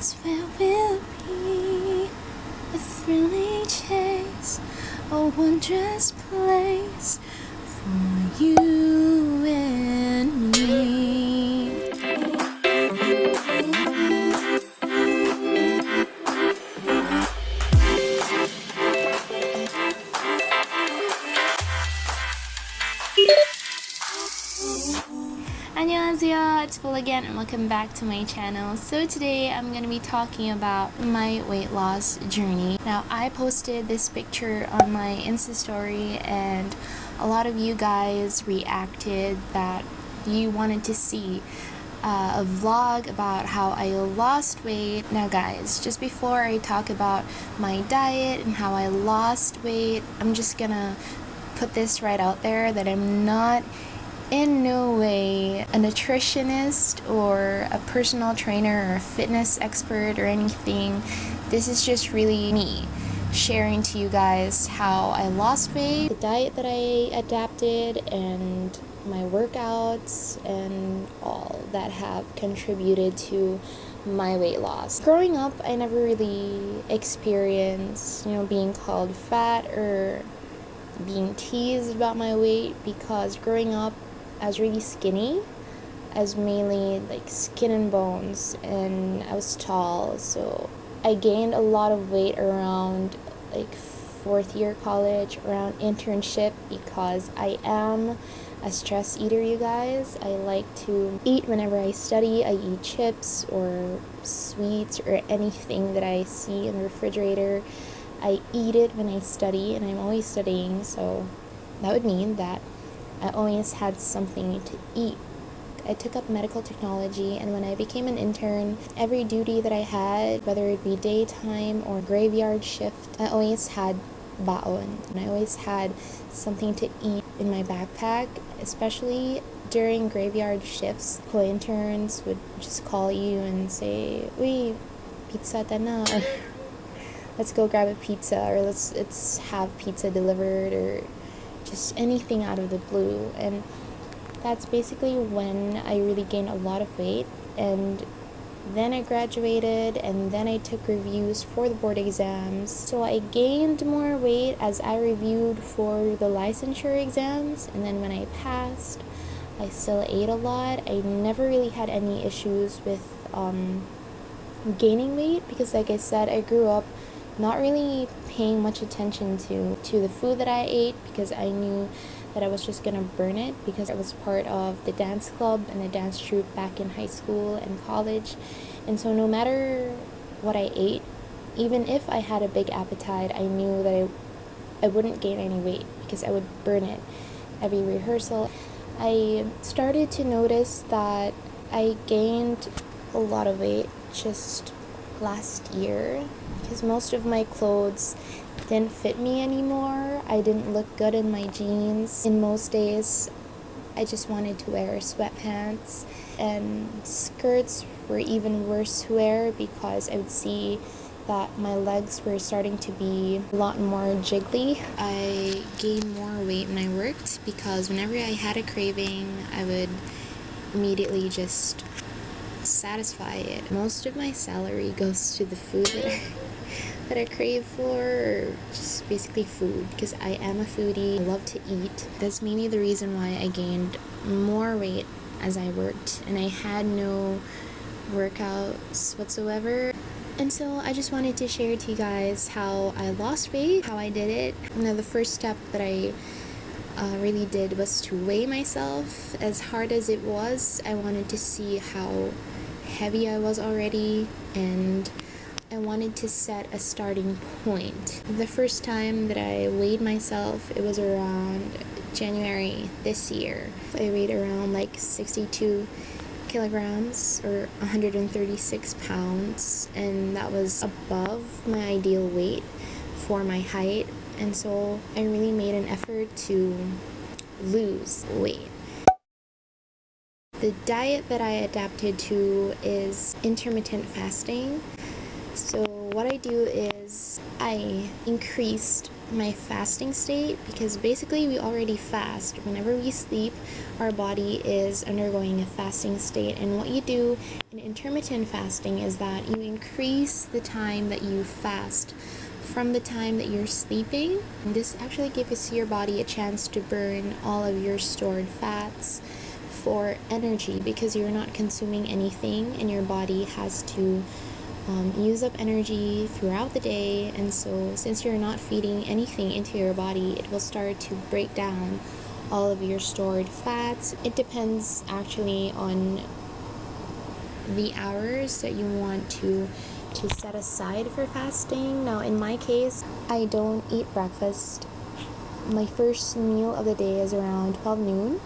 That's where we'll be, a thrilling chase, a wondrous place for you and me. Annyeonghaseyo, it's Phil again and welcome back to my channel. So today I'm going to be talking about my weight loss journey. Now I posted this picture on my Insta story and a lot of you guys reacted that you wanted to see a vlog about how I lost weight. Now guys, just before I talk about my diet and how I lost weight, I'm just gonna put this right out there that I'm not in no way a nutritionist or a personal trainer or a fitness expert or anything. This is just really me sharing to you guys how I lost weight, the diet that I adapted, and my workouts and all that have contributed to my weight loss. Growing up, I never really experienced, being called fat or being teased about my weight, because growing up I was really skinny. I was mainly like skin and bones, and I was tall, so I gained a lot of weight around like fourth year college, around internship, because I am a stress eater, you guys. I like to eat whenever I study. I eat chips or sweets or anything that I see in the refrigerator. I eat it when I study, and I'm always studying, so that would mean that I always had something to eat. I took up medical technology, and when I became an intern, every duty that I had, whether it be daytime or graveyard shift, I always had baon, and I always had something to eat in my backpack, especially during graveyard shifts. Co-interns would just call you and say, "Uy, pizza tana," or "Let's go grab a pizza," or let's have pizza delivered, or just anything out of the blue. And that's basically when I really gained a lot of weight. And then I graduated, and then I took reviews for the board exams, so I gained more weight as I reviewed for the licensure exams. And then when I passed, I still ate a lot. I never really had any issues with gaining weight, because like I said, I grew up not really paying much attention to the food that I ate, because I knew that I was just gonna burn it, because I was part of the dance club and the dance troupe back in high school and college. And so no matter what I ate, even if I had a big appetite, I knew that I wouldn't gain any weight, because I would burn it every rehearsal. I started to notice that I gained a lot of weight just last year, because most of my clothes didn't fit me anymore. I didn't look good in my jeans. In most days, I just wanted to wear sweatpants, and skirts were even worse to wear, because I would see that my legs were starting to be a lot more jiggly. I gained more weight when I worked, because whenever I had a craving, I would immediately just satisfy it. Most of my salary goes to the food that I crave for, or just basically food, because I am a foodie. I love to eat. That's maybe the reason why I gained more weight as I worked, and I had no workouts whatsoever. And so I just wanted to share to you guys how I lost weight, how I did it. Now the first step that I really did was to weigh myself. As hard as it was, I wanted to see how heavy I was already, and I wanted to set a starting point. The first time that I weighed myself, it was around January this year. I weighed around like 62 kilograms or 136 pounds, and that was above my ideal weight for my height. And so I really made an effort to lose weight. The diet that I adapted to is intermittent fasting. So what I do is I increased my fasting state, because basically we already fast. Whenever we sleep, our body is undergoing a fasting state, and what you do in intermittent fasting is that you increase the time that you fast from the time that you're sleeping. And this actually gives your body a chance to burn all of your stored fats for energy, because you're not consuming anything and your body has to use up energy throughout the day. And so since you're not feeding anything into your body, it will start to break down all of your stored fats. It depends actually on the hours that you want to set aside for fasting. Now in my case, I don't eat breakfast. My first meal of the day is around 12 noon,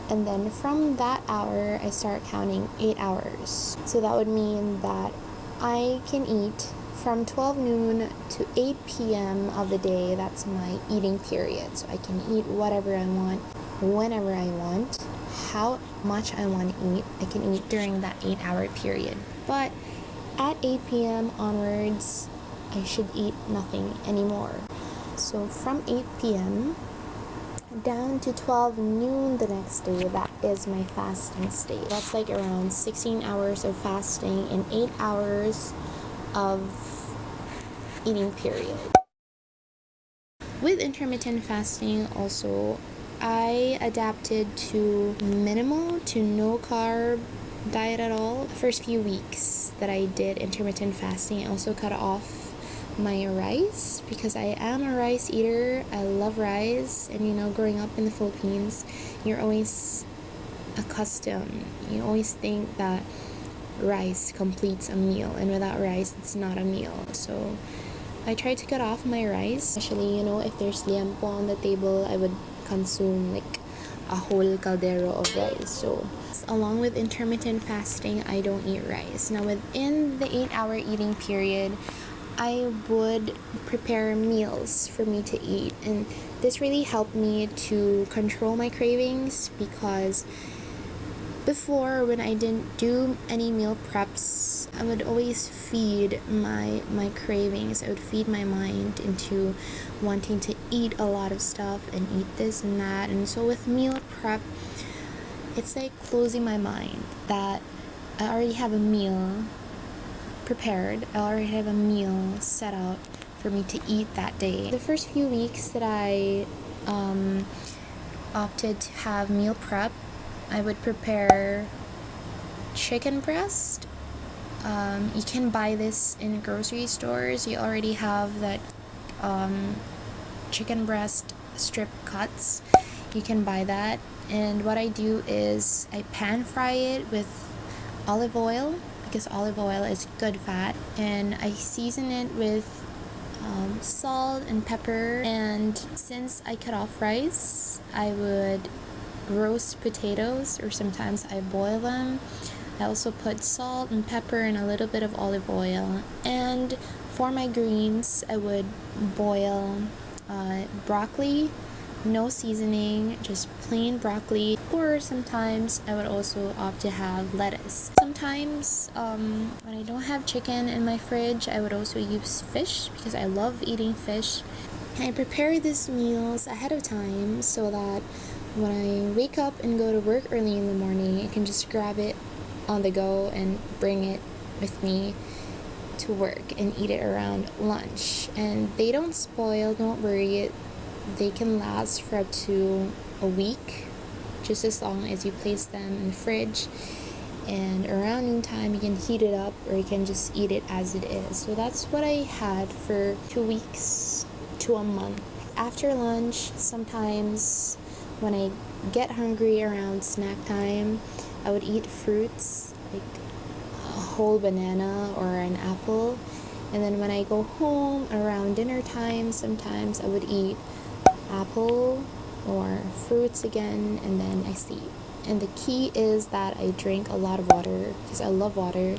and then from that hour I start counting 8 hours. So that would mean that I can eat from 12 noon to 8 p.m. of the day. That's my eating period. So I can eat whatever I want, whenever I want, how much I want to eat. I can eat during that 8-hour period. But at 8 p.m. onwards, I should eat nothing anymore. So from 8 p.m. down to 12 noon the next day, that is my fasting state. That's like around 16 hours of fasting and 8 hours of eating period. With intermittent fasting also, I adapted to minimal to no carb diet at all. The first few weeks that I did intermittent fasting, I also cut off my rice, because I am a rice eater. I love rice, and growing up in the Philippines, you're always accustomed, you always think that rice completes a meal, and without rice it's not a meal. So I tried to cut off my rice, especially if there's liempo on the table, I would consume like a whole caldero of rice. So along with intermittent fasting, I don't eat rice. Now within the 8-hour eating period, I would prepare meals for me to eat, and this really helped me to control my cravings, because before, when I didn't do any meal preps, I would always feed my cravings. I would feed my mind into wanting to eat a lot of stuff and eat this and that. And so with meal prep, it's like closing my mind that I already have a meal prepared. I already have a meal set out for me to eat that day. The first few weeks that I opted to have meal prep, I would prepare chicken breast. You can buy this in grocery stores. You already have that chicken breast strip cuts. You can buy that. And what I do is I pan fry it with olive oil, because olive oil is good fat, and I season it with salt and pepper. And since I cut off rice, I would roast potatoes, or sometimes I boil them. I also put salt and pepper and a little bit of olive oil. And for my greens, I would boil broccoli, no seasoning, just plain broccoli. Or sometimes I would also opt to have lettuce. Sometimes when I don't have chicken in my fridge, I would also use fish, because I love eating fish. And I prepare these meals ahead of time so that when I wake up and go to work early in the morning, I can just grab it on the go and bring it with me to work and eat it around lunch. And they don't spoil, don't worry. They can last for up to a week, just as long as you place them in the fridge. And around noontime, you can heat it up, or you can just eat it as it is. So that's what I had for 2 weeks to a month. After lunch, sometimes when I get hungry around snack time, I would eat fruits, like a whole banana or an apple. And then when I go home around dinner time, sometimes I would eat apple or fruits again, and then I sleep. And the key is that I drink a lot of water, because I love water.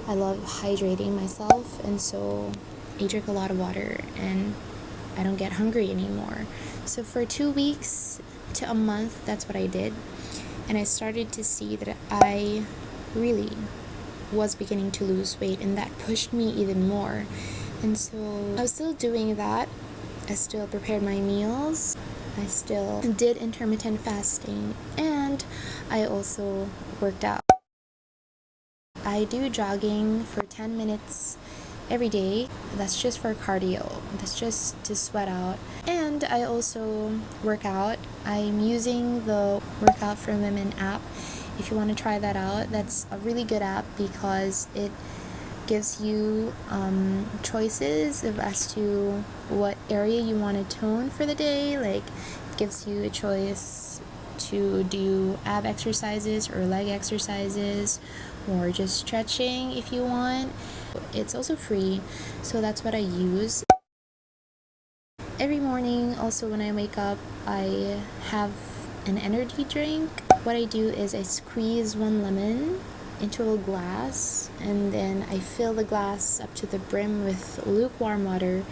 I love hydrating myself, and so I drink a lot of water and I don't get hungry anymore. So for 2 weeks to a month, that's what I did. And I started to see that I really was beginning to lose weight, and that pushed me even more. And so I was still doing that I still prepared my meals. I still did intermittent fasting, and I also worked out. I do jogging for 10 minutes every day. That's just for cardio. That's just to sweat out. And I also work out. I'm using the Workout for Women app. If you want to try that out, that's a really good app because it gives you choices as to what area you want to tone for the day. Like, it gives you a choice to do ab exercises or leg exercises or just stretching if you want. It's also free, so that's what I use. Every morning, also when I wake up, I have an energy drink. What I do is I squeeze one lemon into a glass, and then I fill the glass up to the brim with lukewarm water,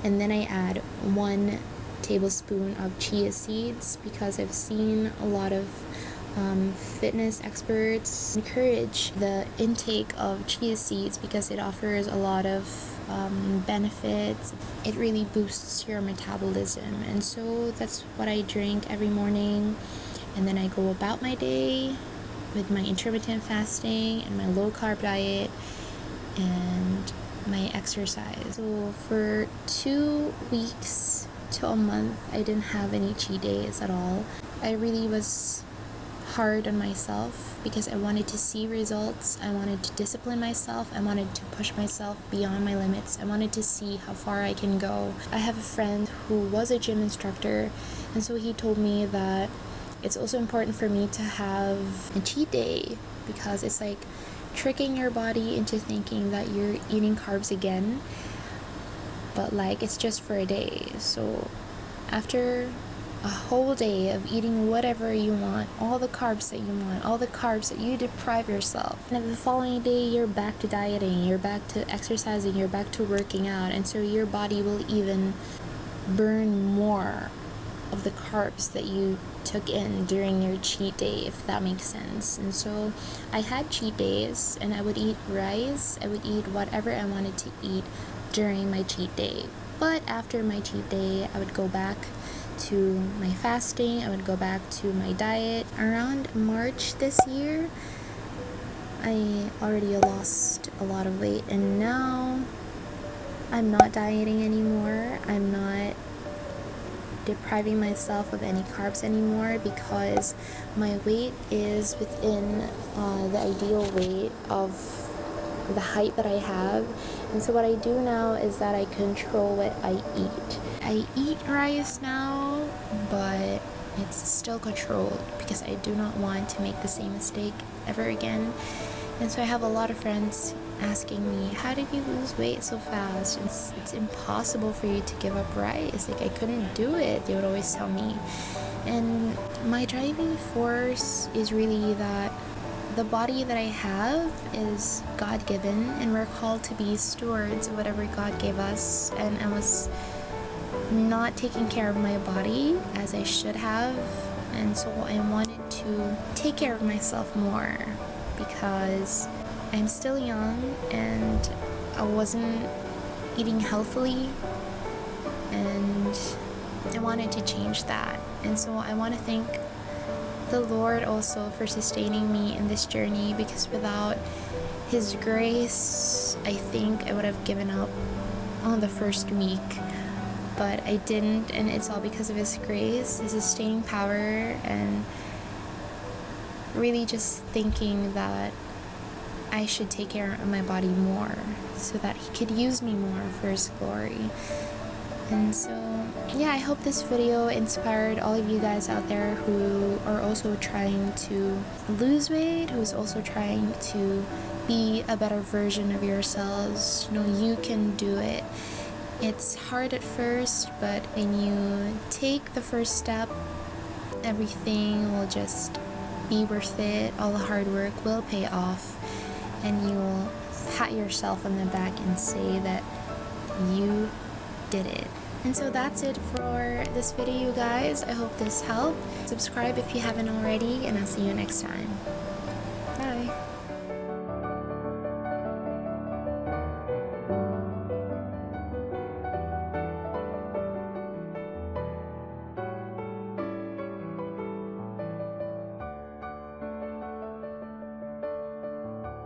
and then I add 1 tablespoon of chia seeds, because I've seen a lot of fitness experts encourage the intake of chia seeds because it offers a lot of benefits. It really boosts your metabolism, and so that's what I drink every morning. And then I go about my day with my intermittent fasting and my low carb diet and my exercise. So for 2 weeks to a month, I didn't have any cheat days at all. I really was hard on myself because I wanted to see results. I wanted to discipline myself. I wanted to push myself beyond my limits. I wanted to see how far I can go. I have a friend who was a gym instructor, and so he told me that it's also important for me to have a cheat day because it's like tricking your body into thinking that you're eating carbs again, but like it's just for a day. So after a whole day of eating whatever you want, all the carbs that you want, all the carbs that you deprive yourself, and the following day you're back to dieting, you're back to exercising, you're back to working out, and so your body will even burn more of the carbs that you took in during your cheat day, if that makes sense. And so I had cheat days, and I would eat rice, I would eat whatever I wanted to eat during my cheat day. But after my cheat day, I would go back to my fasting, I would go back to my diet. Around March this year, I already lost a lot of weight, and now I'm not dieting anymore. I'm not depriving myself of any carbs anymore because my weight is within the ideal weight of the height that I have. And so what I do now is that I control what I eat. I eat rice now, but it's still controlled because I do not want to make the same mistake ever again. And so I have a lot of friends asking me, how did you lose weight so fast? It's impossible for you to give up rice. Like, I couldn't do it, they would always tell me. And my driving force is really that the body that I have is God-given, and we're called to be stewards of whatever God gave us. And I was not taking care of my body as I should have, and so I wanted to take care of myself more because I'm still young and I wasn't eating healthily, and I wanted to change that. And so I want to thank the Lord also for sustaining me in this journey, because without His grace, I think I would have given up on the first week, but I didn't, and it's all because of His grace, His sustaining power, and really just thinking that I should take care of my body more so that He could use me more for His glory. And so yeah, I hope this video inspired all of you guys out there who are also trying to lose weight, who's also trying to be a better version of yourselves. You know, you can do it. It's hard at first, but when you take the first step, everything will just be worth it. All the hard work will pay off, and you will pat yourself on the back and say that you did it. And so that's it for this video, you guys. I hope this helped. Subscribe if you haven't already, and I'll see you next time.